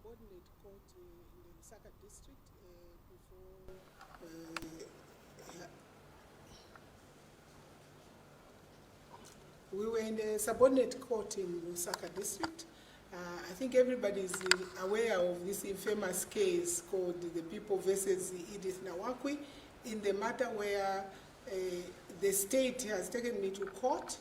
subordinate court in the Lusaka district before we were in the subordinate court in Lusaka district. I think everybody is aware of this infamous case called the People versus Edith Nawakwi, in the matter where the state has taken me to court,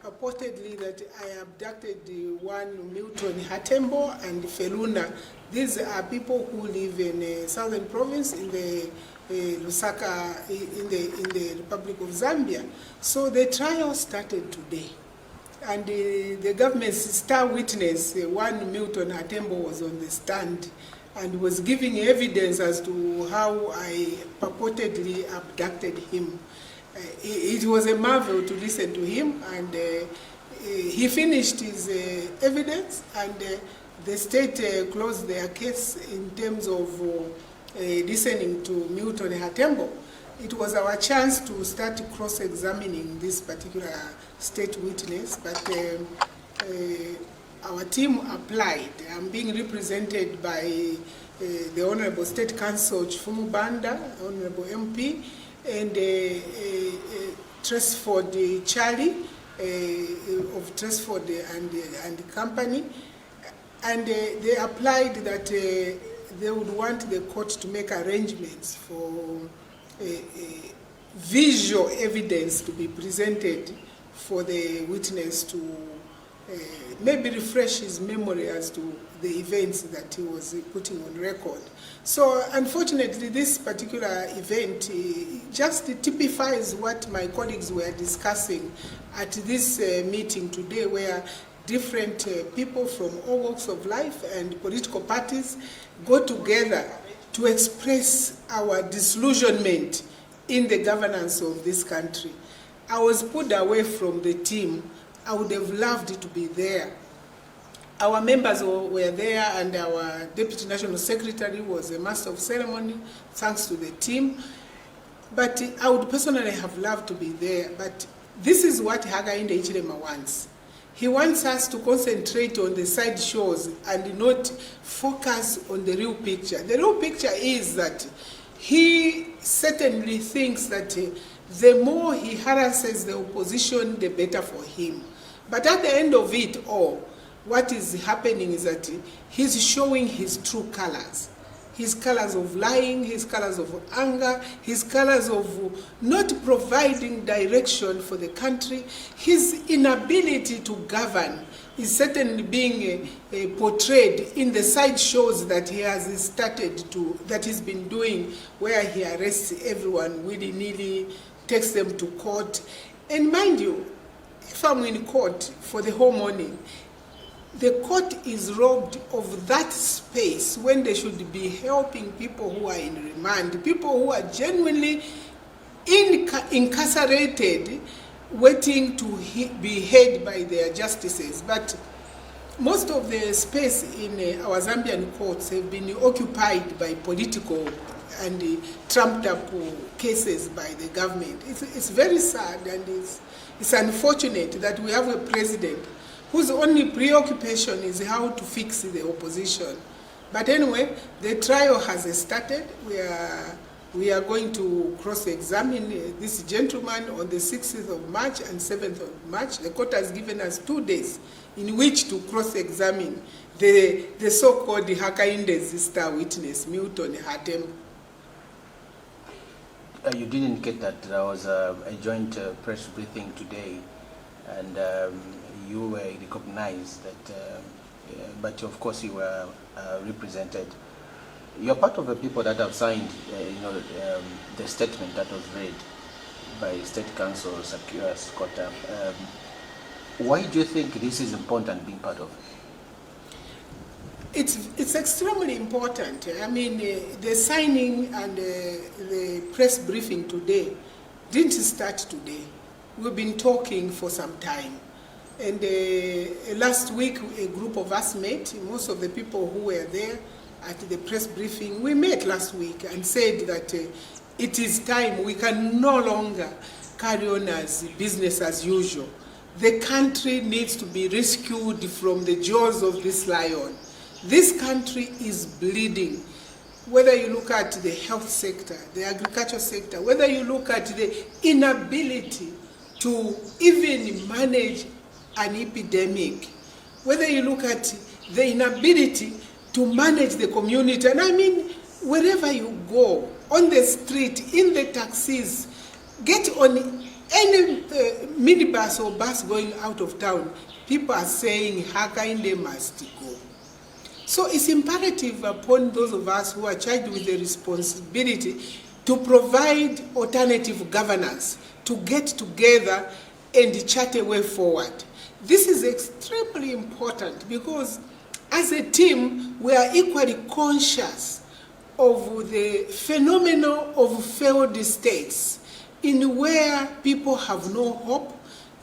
purportedly that I abducted one Milton Hatembo and Feluna. These are people who live in southern province in the Lusaka, in the Republic of Zambia. So the trial started today. And the government's star witness, one Milton Hatembo, was on the stand and was giving evidence as to how I purportedly abducted him. It was a marvel to listen to him, and he finished his evidence, and the state closed their case in terms of listening to Milton Hatembo. It was our chance to start cross-examining this particular state witness, but our team applied. I'm being represented by the Honorable State Counsel Chifumu Banda, Honorable MP, and Tresford Charlie of Tresford and Company, and they applied that they would want the court to make arrangements for visual evidence to be presented for the witness to maybe refresh his memory as to the events that he was putting on record. So unfortunately, this particular event just typifies what my colleagues were discussing at this meeting today, where different people from all walks of life and political parties go together to express our disillusionment in the governance of this country. I was pulled away from the team. I would have loved to be there. Our members were there, and our Deputy National Secretary was a master of ceremony, thanks to the team. But I would personally have loved to be there. But this is what Hakainde Hichilema wants. He wants us to concentrate on the side shows and not focus on the real picture. The real picture is that he certainly thinks that the more he harasses the opposition, the better for him. But at the end of it all, what is happening is that he's showing his true colors. His colors of lying, his colors of anger, his colors of not providing direction for the country. His inability to govern is certainly being portrayed in the side shows that he has started to, that he's been doing, where he arrests everyone willy-nilly, takes them to court. And mind you, if I'm in court for the whole morning, the court is robbed of that space when they should be helping people who are in remand, people who are genuinely incarcerated, waiting to be heard by their justices. But most of the space in our Zambian courts have been occupied by political and trumped up cases by the government. It's very sad, and it's unfortunate that we have a president whose only preoccupation is how to fix the opposition. But anyway, the trial has started. We are going to cross-examine this gentleman on the 6th of March and 7th of March. The court has given us 2 days in which to cross-examine the so-called Hakainde's star witness, Milton Hatembo. You didn't get that. There was a joint press briefing today, and you were recognized that, but of course you were represented. You're part of the people that have signed, the statement that was read by State Counsel Sakira Scotta. Why do you think this is important, being part of it? It's extremely important. I mean, the signing and the press briefing today didn't start today. We've been talking for some time. And last week, a group of us met. Most of the people who were there at the press briefing, we met last week and said that it is time. We can no longer carry on as business as usual. The country needs to be rescued from the jaws of this lion. This country is bleeding. Whether you look at the health sector, the agriculture sector, whether you look at the inability to even manage an epidemic, whether you look at the inability to manage the community, and I mean, wherever you go, on the street, in the taxis, get on any minibus or bus going out of town, people are saying Hakainde must go. So it's imperative upon those of us who are charged with the responsibility to provide alternative governance, to get together and chart a way forward. This is extremely important because as a team, we are equally conscious of the phenomenon of failed states, in where people have no hope,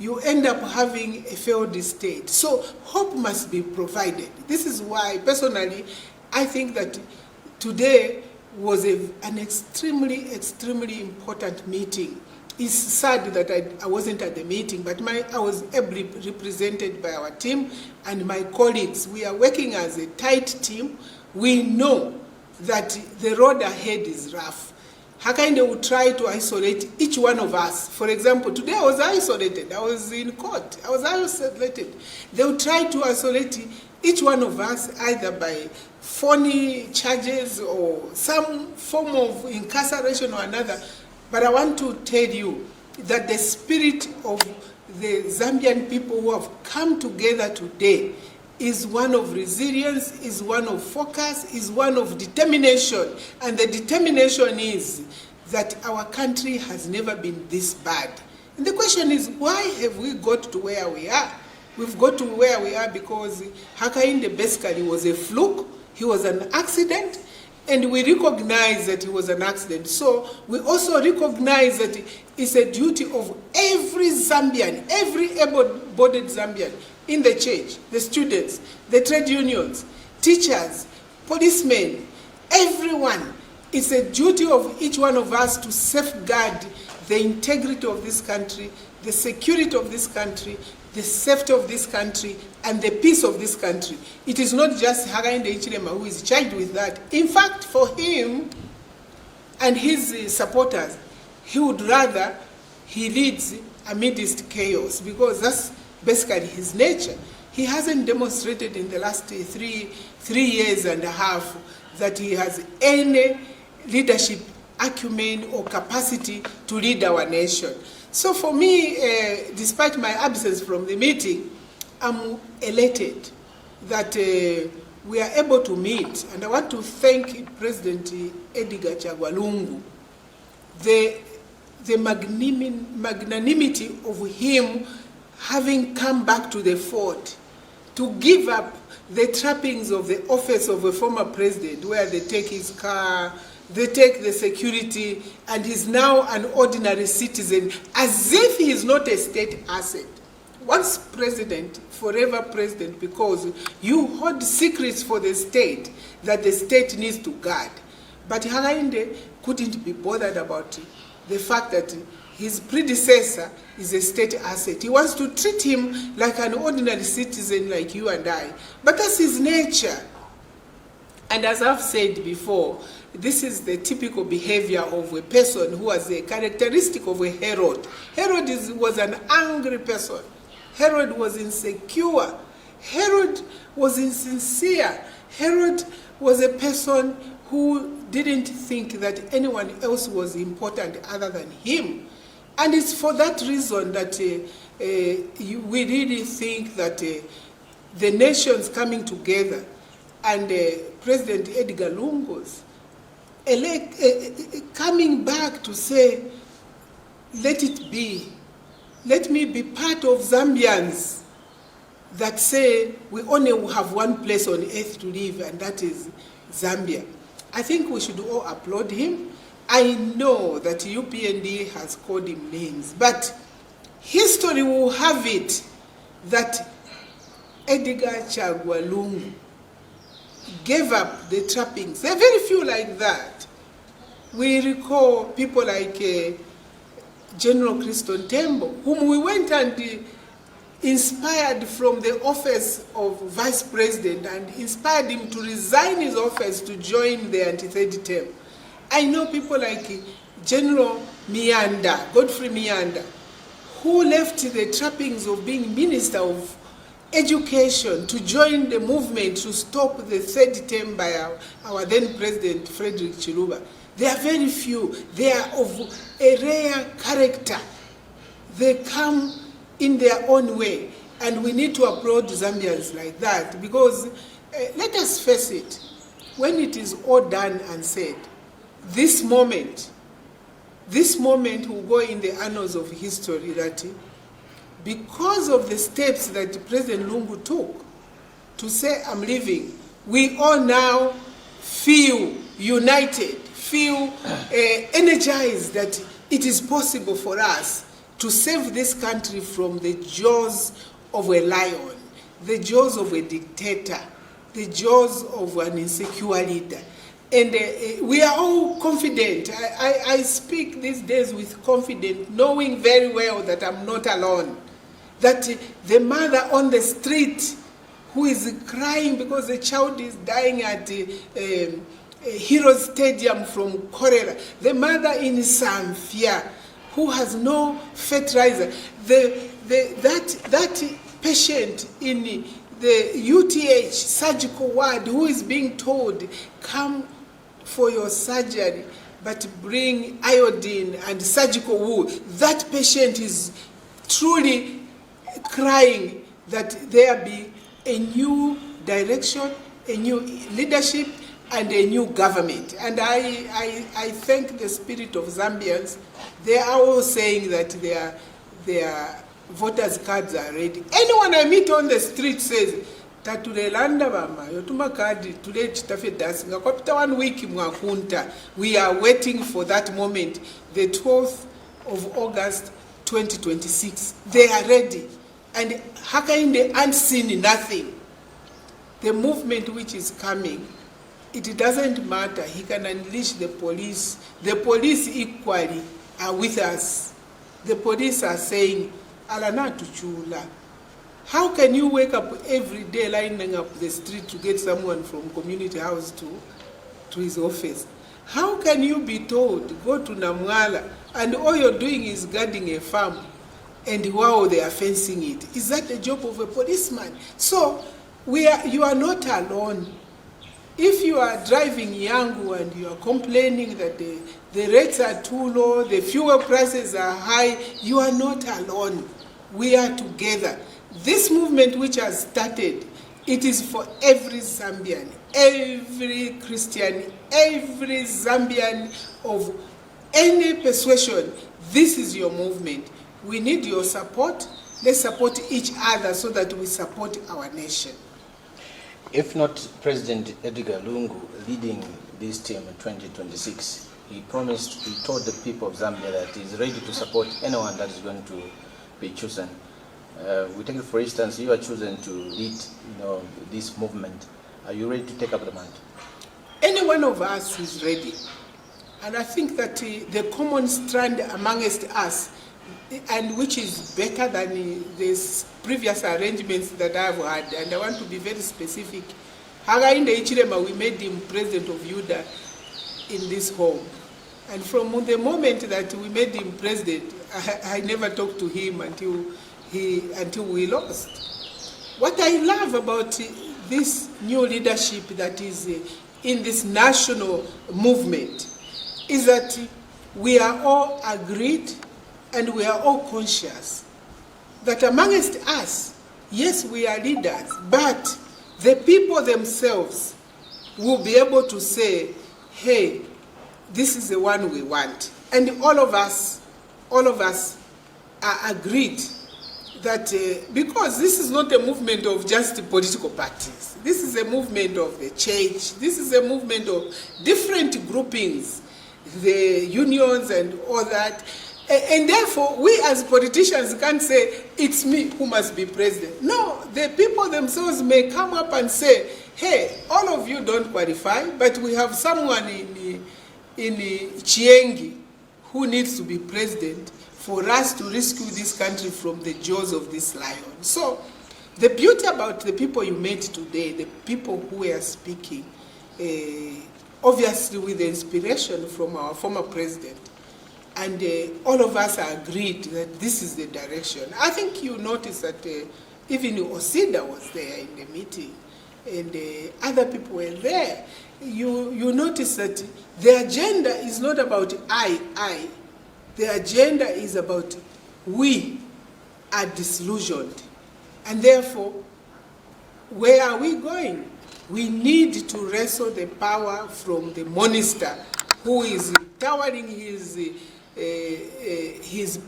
you end up having a failed state. So hope must be provided. This is why, personally, I think that today was an extremely, extremely important meeting. It's sad that I wasn't at the meeting, but I was ably represented by our team and my colleagues. We are working as a tight team. We know that the road ahead is rough. Hakainde will try to isolate each one of us. For example, today I was isolated. I was in court. I was isolated. They will try to isolate each one of us either by phony charges or some form of incarceration or another. But I want to tell you that the spirit of the Zambian people who have come together today is one of resilience, is one of focus, is one of determination. And the determination is that our country has never been this bad. And the question is, why have we got to where we are? We've got to where we are because Hakainde basically was a fluke. He was an accident, and we recognize that he was an accident. So we also recognize that it's a duty of every Zambian, every able-bodied Zambian, in the church, the students, the trade unions, teachers, policemen, everyone. It's a duty of each one of us to safeguard the integrity of this country, the security of this country, the safety of this country, and the peace of this country. It is not just Hakainde Hichilema who is charged with that. In fact, for him and his supporters, he would rather he leads amidst chaos, because that's basically his nature. He hasn't demonstrated in the last three years and a half that he has any leadership acumen or capacity to lead our nation. So for me, despite my absence from the meeting, I'm elated that we are able to meet. And I want to thank President Edgar Chagwa-Lungu, the magnanimity of him having come back to the fort to give up the trappings of the office of a former president, where they take his car, they take the security, and he's now an ordinary citizen, as if he is not a state asset. Once president, forever president, because you hold secrets for the state that the state needs to guard. But Hakainde couldn't be bothered about the fact that his predecessor is a state asset. He wants to treat him like an ordinary citizen like you and I. But that's his nature. And as I've said before, this is the typical behavior of a person who has a characteristic of a Herod. Herod was an angry person. Herod was insecure. Herod was insincere. Herod was a person who didn't think that anyone else was important other than him. And it's for that reason that we really think that the nations coming together and President Edgar Lungu's coming back to say, let it be. Let me be part of Zambians that say we only have one place on earth to live, and that is Zambia. I think we should all applaud him. I know that UPND has called him names, but history will have it that Edgar Chagwa-Lungu gave up the trappings. There are very few like that. We recall people like General Christon Tembo, whom we went and inspired from the office of vice president and inspired him to resign his office to join the anti-third term. I know people like General Mianda, Godfrey Mianda, who left the trappings of being Minister of Education to join the movement to stop the third term by our then President Frederick Chiluba. They are very few. They are of a rare character. They come in their own way, and we need to applaud Zambians like that, because let us face it, when it is all done and said, this moment will go in the annals of history, that because of the steps that President Lungu took to say, I'm leaving, we all now feel united, feel energized that it is possible for us to save this country from the jaws of a lion, the jaws of a dictator, the jaws of an insecure leader. And we are all confident. I speak these days with confidence, knowing very well that I'm not alone. That the mother on the street who is crying because the child is dying at Heroes Stadium from cholera, the mother in Samfia who has no fertilizer, that patient in the UTH surgical ward who is being told, come for your surgery, but bring iodine and surgical wool. That patient is truly crying that there be a new direction, a new leadership, and a new government. And I thank the spirit of Zambians. They are all saying that their voters' cards are ready. Anyone I meet on the street says, Tatulelanda mama, yotuma kadi today chitafe dasinga kwa 1 week mwakunta. We are waiting for that moment, the 12th of August 2026. They are ready. And hakainde unseen nothing. The movement which is coming, it doesn't matter. He can unleash the police. The police equally are with us. The police are saying, Alana tuchula. How can you wake up every day lining up the street to get someone from community house to his office? How can you be told, go to Namwala, and all you're doing is guarding a farm, and wow, they are fencing it? Is that the job of a policeman? So you are not alone. If you are driving Yangu and you are complaining that the rates are too low, the fuel prices are high, you are not alone. We are together. This movement which has started, it is for every Zambian, every Christian, every Zambian of any persuasion. This is your movement. We need your support. Let's support each other so that we support our nation. If not President Edgar Lungu leading this team in 2026, he told the people of Zambia that he's ready to support anyone that is going to be chosen. We take it, for instance, you are chosen to lead, this movement. Are you ready to take up the mantle? Any one of us is ready. And I think that the common strand amongst us, and which is better than the previous arrangements that I've had, and I want to be very specific. Hagainde Ichirema, we made him president of UDA in this home. And from the moment that we made him president, I never talked to him until we lost. What I love about this new leadership that is in this national movement is that we are all agreed and we are all conscious that amongst us, yes, we are leaders, but the people themselves will be able to say, hey, this is the one we want. And all of us are agreed that because this is not a movement of just political parties. This is a movement of the church. This is a movement of different groupings, the unions and all that. And therefore, we as politicians can't say, it's me who must be president. No, the people themselves may come up and say, hey, all of you don't qualify, but we have someone in Chiengi who needs to be president for us to rescue this country from the jaws of this lion. So the beauty about the people you met today, the people who are speaking, obviously with the inspiration from our former president, and all of us agreed that this is the direction. I think you noticed that even Osida was there in the meeting, and other people were there. You notice that the agenda is not about I. The agenda is about we are disillusioned. And therefore, where are we going? We need to wrestle the power from the monster who is towering his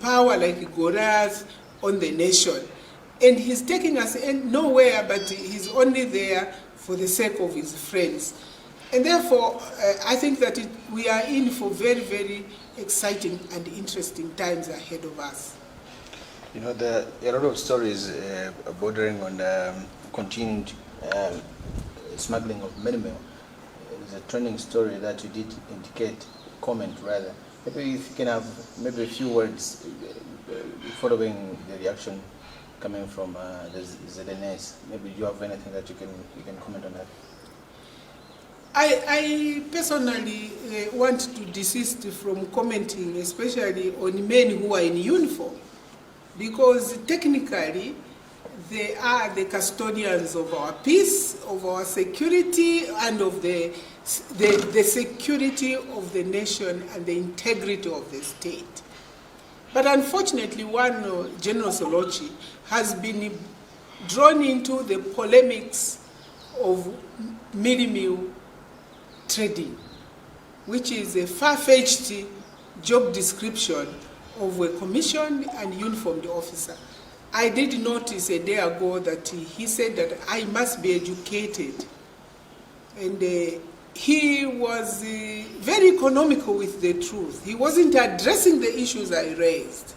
power like Goliath on the nation. And he's taking us nowhere, but he's only there for the sake of his friends. And therefore, I think that we are in for very, very exciting and interesting times ahead of us. You know, there are a lot of stories bordering on continued smuggling of mineral. There's a trending story that you did comment rather. Maybe if you can have maybe a few words following the reaction coming from the ZNS. Maybe you have anything that you can comment on that. I personally want to desist from commenting, especially on men who are in uniform, because technically they are the custodians of our peace, of our security, and of the security of the nation and the integrity of the state. But unfortunately, one General Solochi has been drawn into the polemics of meal trading, which is a far-fetched job description of a commissioned and uniformed officer. I did notice a day ago that he said that I must be educated. And he was very economical with the truth. He wasn't addressing the issues I raised.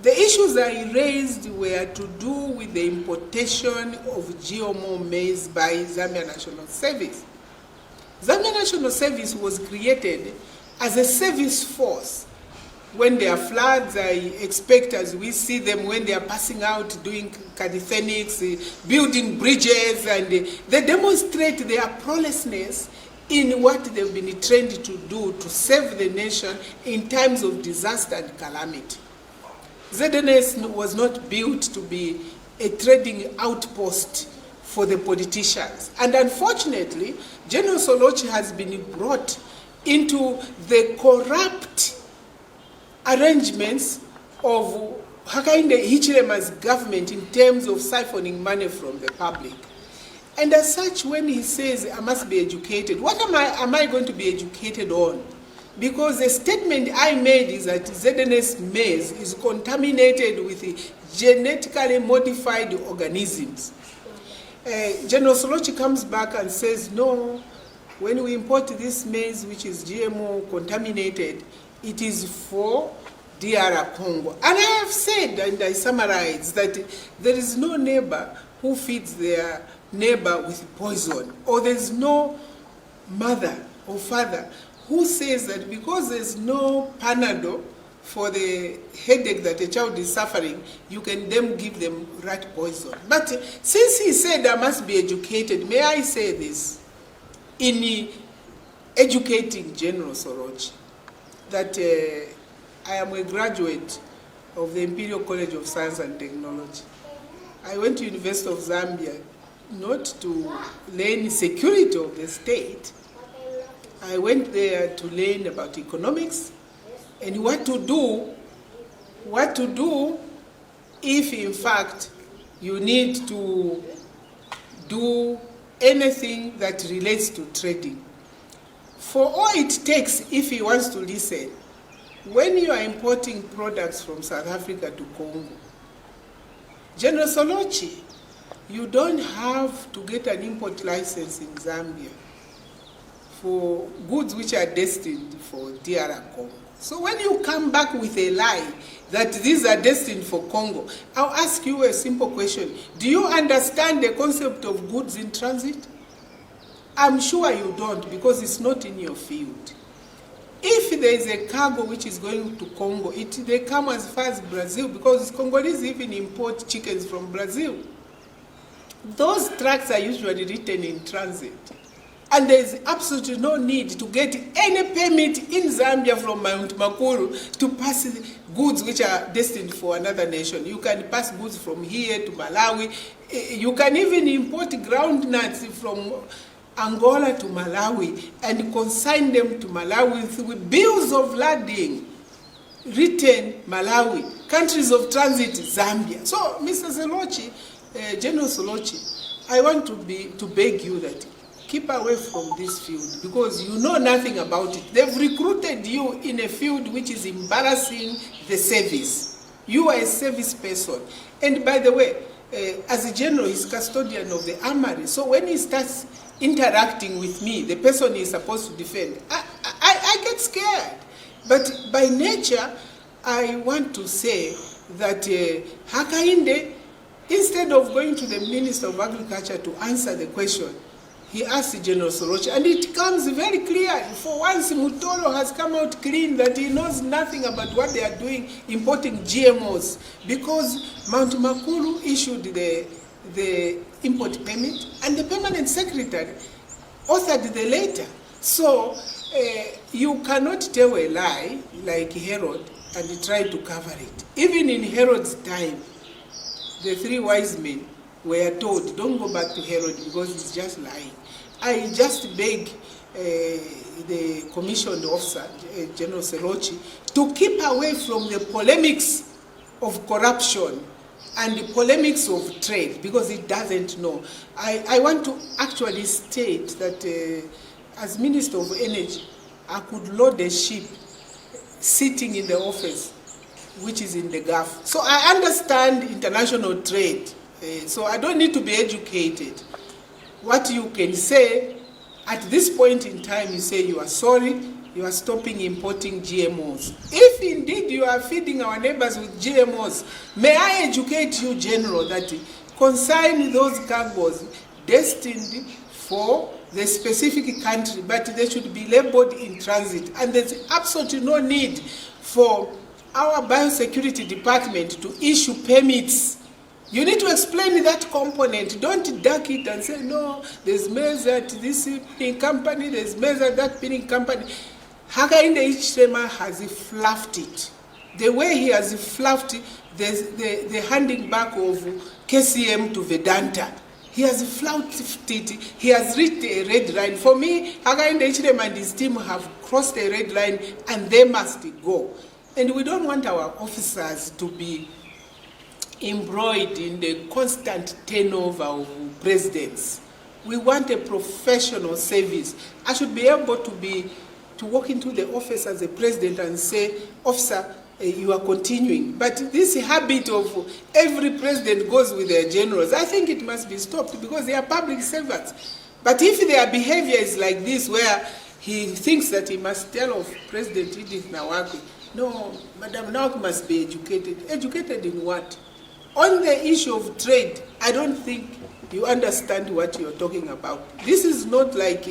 The issues I raised were to do with the importation of GMO maize by Zambia National Service. Zambia National Service was created as a service force. When there are floods, I expect, as we see them when they are passing out, doing calisthenics, building bridges, and they demonstrate their prowessness in what they've been trained to do to save the nation in times of disaster and calamity. ZNS was not built to be a trading outpost for the politicians. And unfortunately, General Solochi has been brought into the corrupt arrangements of Hakainde Hichilema's government in terms of siphoning money from the public. And as such, when he says, I must be educated, what am I going to be educated on? Because the statement I made is that ZNS maize is contaminated with genetically modified organisms. General Solochi comes back and says, no, when we import this maize, which is GMO contaminated, it is for DR Congo. And I have said, and I summarize, that there is no neighbor who feeds their neighbor with poison, or there is no mother or father who says that because there is no Panadol for the headache that a child is suffering, you can then give them rat poison. But since he said I must be educated, may I say this, in educating General Solochi, that I am a graduate of the Imperial College of Science and Technology. I went to University of Zambia not to learn security of the state. I went there to learn about economics and what to do if in fact you need to do anything that relates to trading. For all it takes, if he wants to listen, when you are importing products from South Africa to Congo, General Solochi, you don't have to get an import license in Zambia for goods which are destined for DR Congo. So when you come back with a lie that these are destined for Congo, I'll ask you a simple question. Do you understand the concept of goods in transit? I'm sure you don't, because it's not in your field. if there is a cargo which is going to Congo, they come as far as Brazil, because Congolese even import chickens from Brazil. Those trucks are usually written in transit. And there is absolutely no need to get any permit in Zambia from Mount Makuru to pass goods which are destined for another nation. You can pass goods from here to Malawi. You can even import groundnuts from Angola to Malawi and consign them to Malawi with bills of lading written Malawi, countries of transit Zambia. So, Mr. Solochi, General Solochi, I want to beg you that keep away from this field, because you know nothing about it. They've recruited you in a field which is embarrassing the service. You are a service person. And by the way, as a general, he's custodian of the armory. So when he starts interacting with me, the person he's supposed to defend, I get scared. But by nature, I want to say that Hakainde, instead of going to the Minister of Agriculture to answer the question, he asked General Solochi, and it comes very clear. For once, Mutoro has come out clean that he knows nothing about what they are doing, importing GMOs, because Mount Makuru issued the import permit, and the permanent secretary authored the letter. So you cannot tell a lie like Herod and try to cover it. Even in Herod's time, the three wise men were told, don't go back to Herod because he's just lying. I just beg the commissioned officer, General Solochi, to keep away from the polemics of corruption and the polemics of trade, because he doesn't know. I want to actually state that as Minister of Energy, I could load a ship sitting in the office, which is in the Gulf. So I understand international trade. So I don't need to be educated. What you can say, at this point in time, you say you are sorry, you are stopping importing GMOs. If indeed you are feeding our neighbors with GMOs, may I educate you, General, that consign those cargoes destined for the specific country, but they should be labeled in transit. And there's absolutely no need for our biosecurity department to issue permits. You need to explain that component. Don't duck it and say, no, there's maize at this pinning company, there's maize at that pinning company. Hakainde Hichilema has fluffed it. The way he has fluffed the handing back of KCM to Vedanta, he has fluffed it. He has reached a red line. For me, Hakainde Hichilema and his team have crossed a red line, and they must go. And we don't want our officers to be embroiled in the constant turnover of presidents. We want a professional service. I should be able to walk into the office as a president and say, officer, you are continuing. But this habit of every president goes with their generals, I think it must be stopped, because they are public servants. But if their behavior is like this, where he thinks that he must tell of President Edith Nawakwi, no, Madam Nawakwi must be educated. Educated in what? On the issue of trade, I don't think you understand what you're talking about. This is not like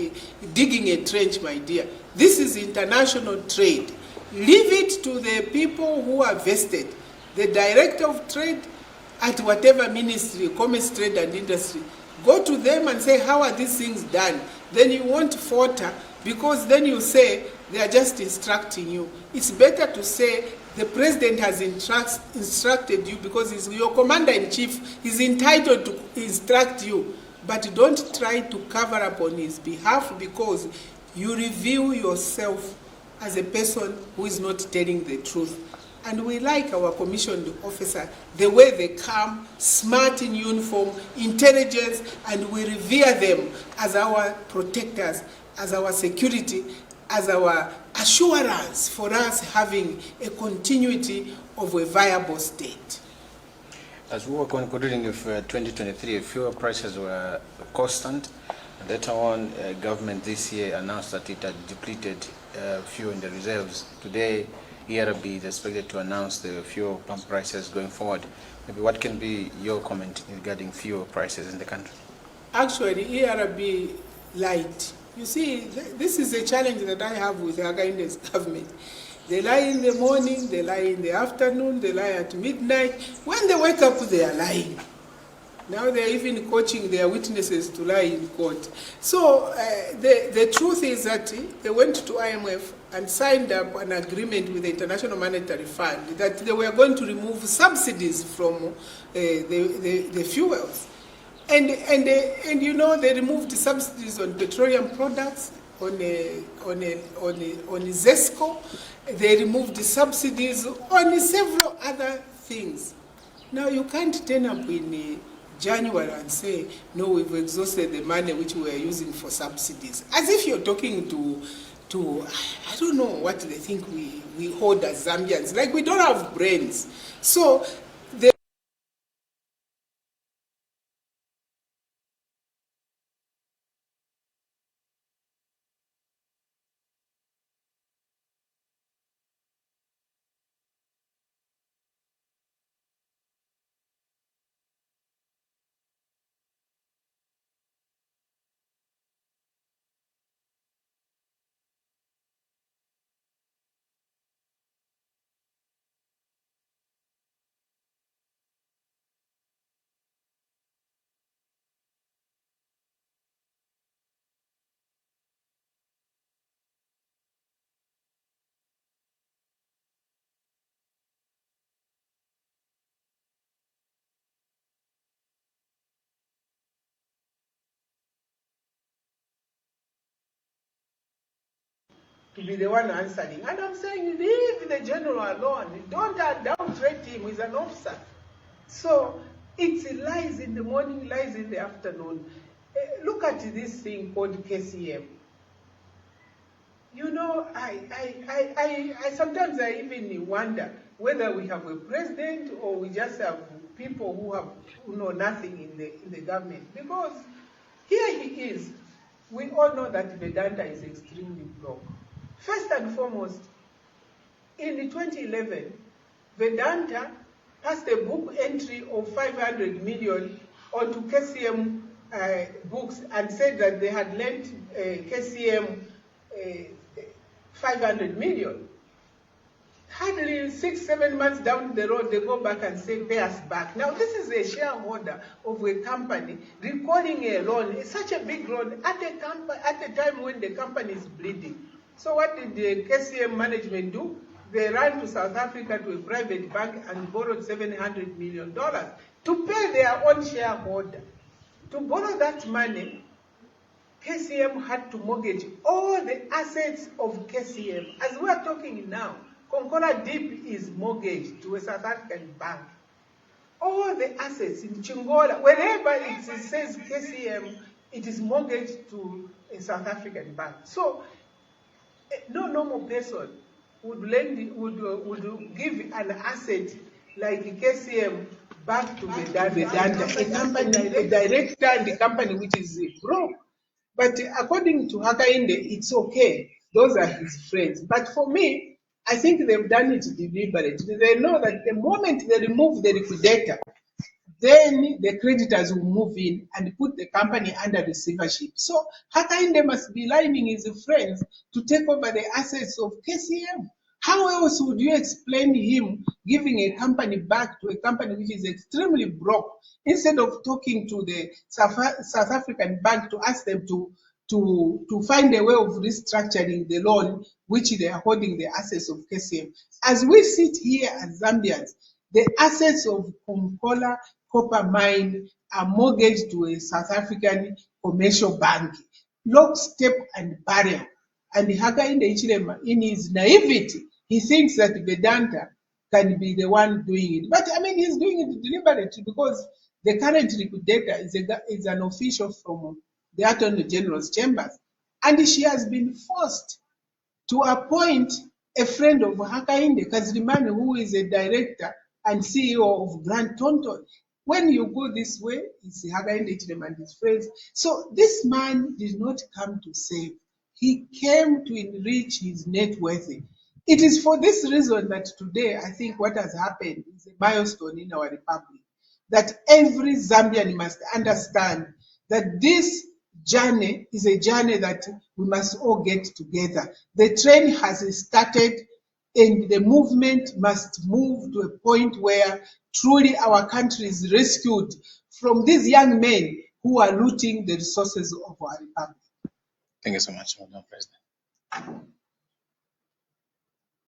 digging a trench, my dear. This is international trade. Leave it to the people who are vested. The director of trade at whatever ministry, commerce, trade and industry. Go to them and say, how are these things done? Then you won't falter, because then you say they are just instructing you. It's better to say, the president has instructed you because he's your commander-in-chief. He's entitled to instruct you. But don't try to cover up on his behalf, because you reveal yourself as a person who is not telling the truth. And we like our commissioned officer, the way they come, smart in uniform, intelligence, and we revere them as our protectors, as our security, as our assurance for us having a continuity of a viable state. As we were concluding with 2023, fuel prices were constant. Later on, government this year announced that it had depleted fuel in the reserves. Today, ERB is expected to announce the fuel pump prices going forward. Maybe what can be your comment regarding fuel prices in the country? Actually, ERB lied You see, this is a challenge that I have with Hakainde's government. They lie in the morning, they lie in the afternoon, they lie at midnight. When they wake up, they are lying. Now they're even coaching their witnesses to lie in court. So the truth is that they went to IMF and signed up an agreement with the International Monetary Fund that they were going to remove subsidies from the fuels. And you know, they removed subsidies on petroleum products, on ZESCO. They removed the subsidies on several other things. Now you can't turn up in January and say, no, we've exhausted the money which we were using for subsidies. As if you're talking to I don't know what they think we hold as Zambians. Like we don't have brains. So to be the one answering. And I'm saying, leave the general alone. Don't downgrade him. He's an officer. So it lies in the morning, lies in the afternoon. Look at this thing called KCM. You know, I sometimes I even wonder whether we have a president or we just have people who know nothing in the government. Because here he is. We all know that Vedanta is extremely broke. First and foremost, in 2011, Vedanta passed a book entry of 500 million onto KCM books and said that they had lent KCM 500 million. Hardly 6-7 months down the road, they go back and say, pay us back. Now, this is a shareholder of a company recalling a loan. It's such a big loan at a time when the company is bleeding. So what did the KCM management do? They ran to South Africa to a private bank and borrowed $700 million to pay their own shareholder. To borrow that money, KCM had to mortgage all the assets of KCM. As we are talking now, Konkora Deep is mortgaged to a South African bank. All the assets in Chingola, wherever it says KCM, it is mortgaged to a South African bank. So no normal person would give an asset like KCM back to Vedanta, a company, a director and a company which is broke. But according to Hakainde, it's okay. Those are his friends. But for me, I think they've done it deliberately. They know that the moment they remove the liquidator, then the creditors will move in and put the company under receivership. So Hakainde must be lining his friends to take over the assets of KCM. How else would you explain him giving a company back to a company which is extremely broke, instead of talking to the South African bank to ask them to find a way of restructuring the loan which they are holding the assets of KCM? As we sit here as Zambians, the assets of Konkola copper mine are mortgaged to a South African commercial bank, lock, step, and barrel. And Hakainde Hichilema, in his naivety, he thinks that Vedanta can be the one doing it. But I mean, he's doing it deliberately because the current liquidator is an official from the Attorney General's chambers. And she has been forced to appoint a friend of Hakainde, Kazirimani, who is a director and CEO of Grant Thornton. When you go this way, it's Hakainde Hichilema and his friends. So this man did not come to save. He came to enrich his net worth. It is for this reason that today, I think what has happened is a milestone in our republic, that every Zambian must understand that this journey is a journey that we must all get together. The train has started, and the movement must move to a point where truly our country is rescued from these young men who are looting the resources of our republic. Thank you so much, Madam President.